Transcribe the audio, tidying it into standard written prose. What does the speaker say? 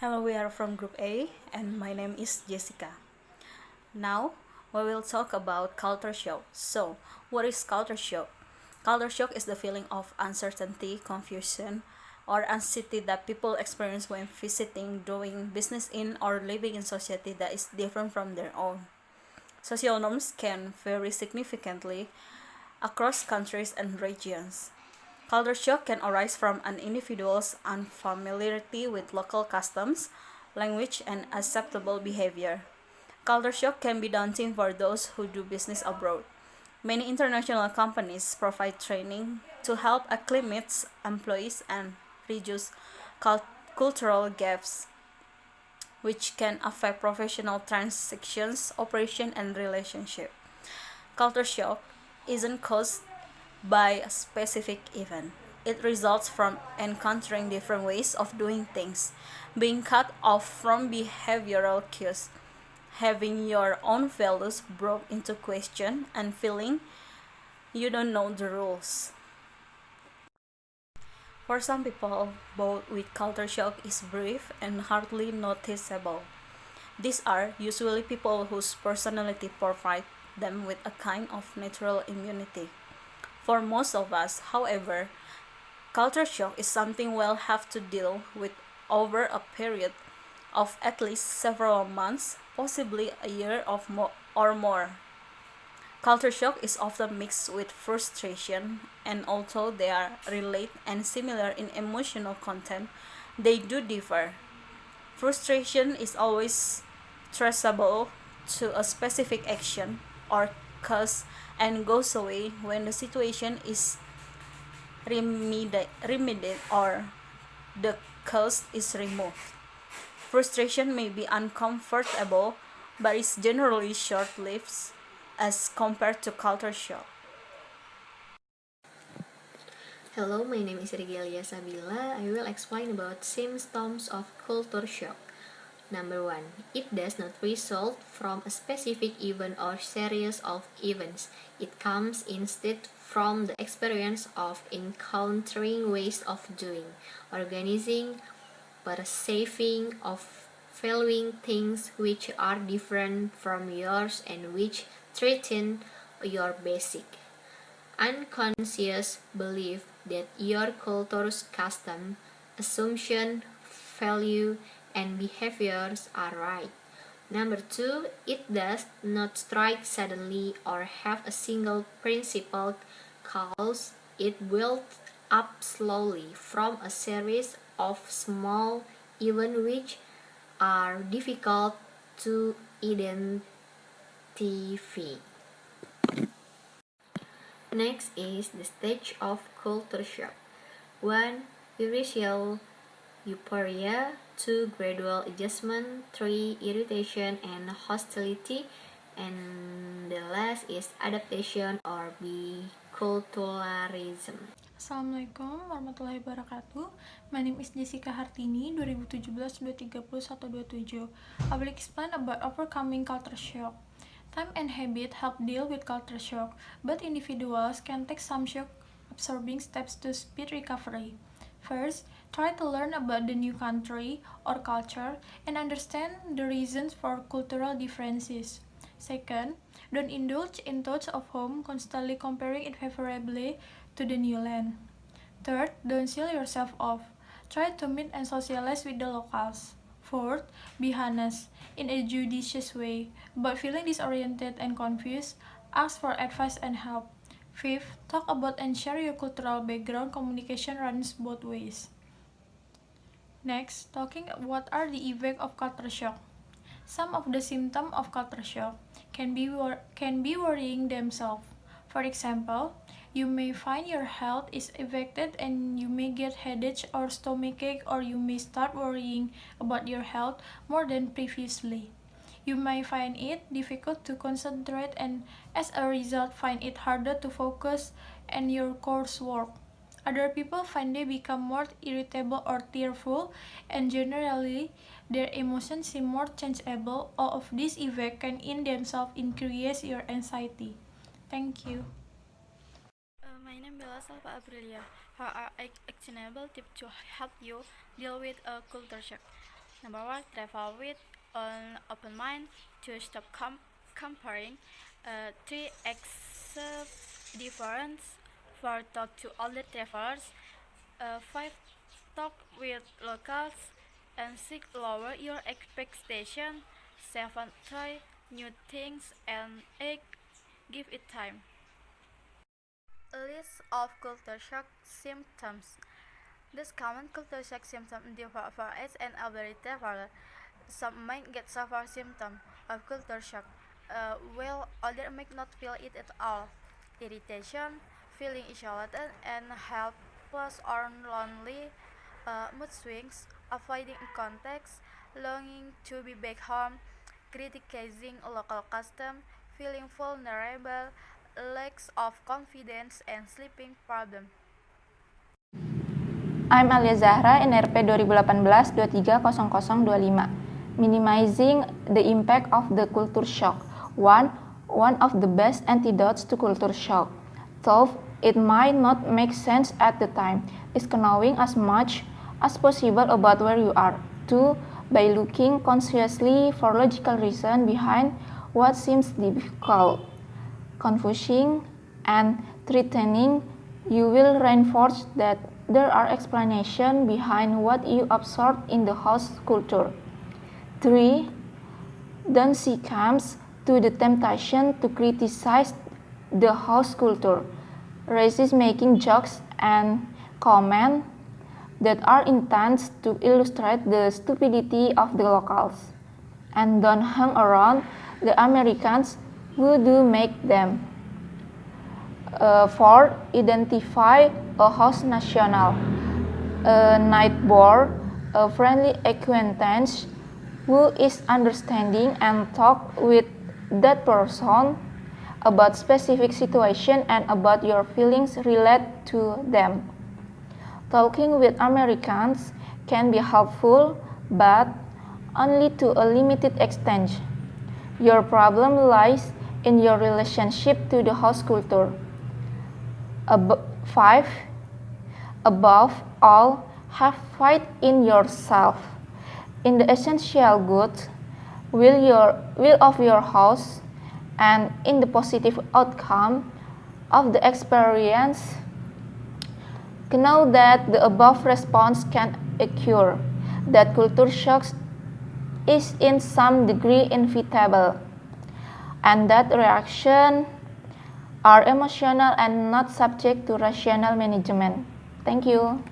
Hello, we are from Group A, and my name is Jessica. Now, we will talk about culture shock. So, what is culture shock? Culture shock is the feeling of uncertainty, confusion, or anxiety that people experience when visiting, doing business in, or living in society that is different from their own. Social norms can vary significantly across countries and regions. Culture shock can arise from an individual's unfamiliarity with local customs, language, and acceptable behavior. Culture shock can be daunting for those who do business abroad. Many international companies provide training to help acclimate employees and reduce cultural gaps, which can affect professional transactions, operation, and relationship. Culture shock isn't caused by a specific event. It results from encountering different ways of doing things, being cut off from behavioral cues, having your own values brought into question, and feeling you don't know the rules. For some people, both with culture shock is brief and hardly noticeable. These are usually people whose personality provides them with a kind of natural immunity. For most of us, however, culture shock is something we'll have to deal with over a period of at least several months, possibly a year or more. Culture shock is often mixed with frustration, and although they are related and similar in emotional content, they do differ. Frustration is always traceable to a specific action or cause and goes away when the situation is remedied or the cause is removed. Frustration may be uncomfortable, but is generally short-lived as compared to culture shock. Hello, my name is Rigelia Sabila. I will explain about symptoms of culture shock. Number 1. It does not result from a specific event or series of events. It comes instead from the experience of encountering ways of doing, organizing, perceiving, of valuing things which are different from yours and which threaten your basic unconscious belief that your culture's custom, assumption, value, and behaviors are right. Number 2, it does not strike suddenly or have a single principal cause. It builds up slowly from a series of small events which are difficult to identify. Next is the stage of culture shock. 1. Initial euphoria. 2. Gradual adjustment. 3. Irritation and hostility. And the last is adaptation or biculturalism. Assalamualaikum warahmatullahi wabarakatuh. My name is Jesika Hartini, 2017-231-127. I will explain about overcoming culture shock. Time and habit help deal with culture shock, but individuals can take some shock absorbing steps to speed recovery. First, try to learn about the new country or culture and understand the reasons for cultural differences. Second, don't indulge in thoughts of home, constantly comparing it favorably to the new land. Third, don't seal yourself off. Try to meet and socialize with the locals. Fourth, be honest in a judicious way. But feeling disoriented and confused, ask for advice and help. Fifth, talk about and share your cultural background. Communication runs both ways. Next, talking what are the effects of culture shock. Some of the symptoms of culture shock can be worrying themselves. For example, you may find your health is affected and you may get headache or stomachache, or you may start worrying about your health more than previously. You may find it difficult to concentrate and as a result find it harder to focus on your coursework. Other people find they become more irritable or tearful, and generally their emotions seem more changeable. All of these effects can in themselves increase your anxiety. Thank you. My name is Salva A. How are actionable tips to help you deal with a culture shock? Number one, travel with an open mind to stop comparing. Three, accept difference. Four, talk to other travelers. Five, talk with locals. And six, lower your expectation. Seven, try new things. And eight, give it time. List of culture shock symptoms. This common culture shock symptoms differ for age and elderly traveler. Some might get severe symptoms of culture shock, while others may not feel it at all. Irritation, feeling isolated and helpless or lonely, mood swings, avoiding context, longing to be back home, criticizing local custom, feeling vulnerable, lacks of confidence, and sleeping problem. I'm Alya Zahra, NRP 2018-230025. Minimizing the impact of the culture shock. One of the best antidotes to culture shock, though it might not make sense at the time, is knowing as much as possible about where you are. Two, by looking consciously for logical reason behind what seems difficult, confusing, and threatening, you will reinforce that there are explanations behind what you absorb in the host culture. 3. Don't succumb to the temptation to criticize the host culture. Resist making jokes and comments that are intended to illustrate the stupidity of the locals. And don't hang around the Americans who do make them. 4. Identify a host national, a neighbor, a friendly acquaintance who is understanding, and talk with that person about specific situation and about your feelings related to them. Talking with Americans can be helpful, but only to a limited extent. Your problem lies in your relationship to the host culture. 5. Above all, have faith in yourself, in the essential good will of your host, and in the positive outcome of the experience. Know that the above response can occur, that culture shock is in some degree inevitable, and that reactions are emotional and not subject to rational management. Thank you.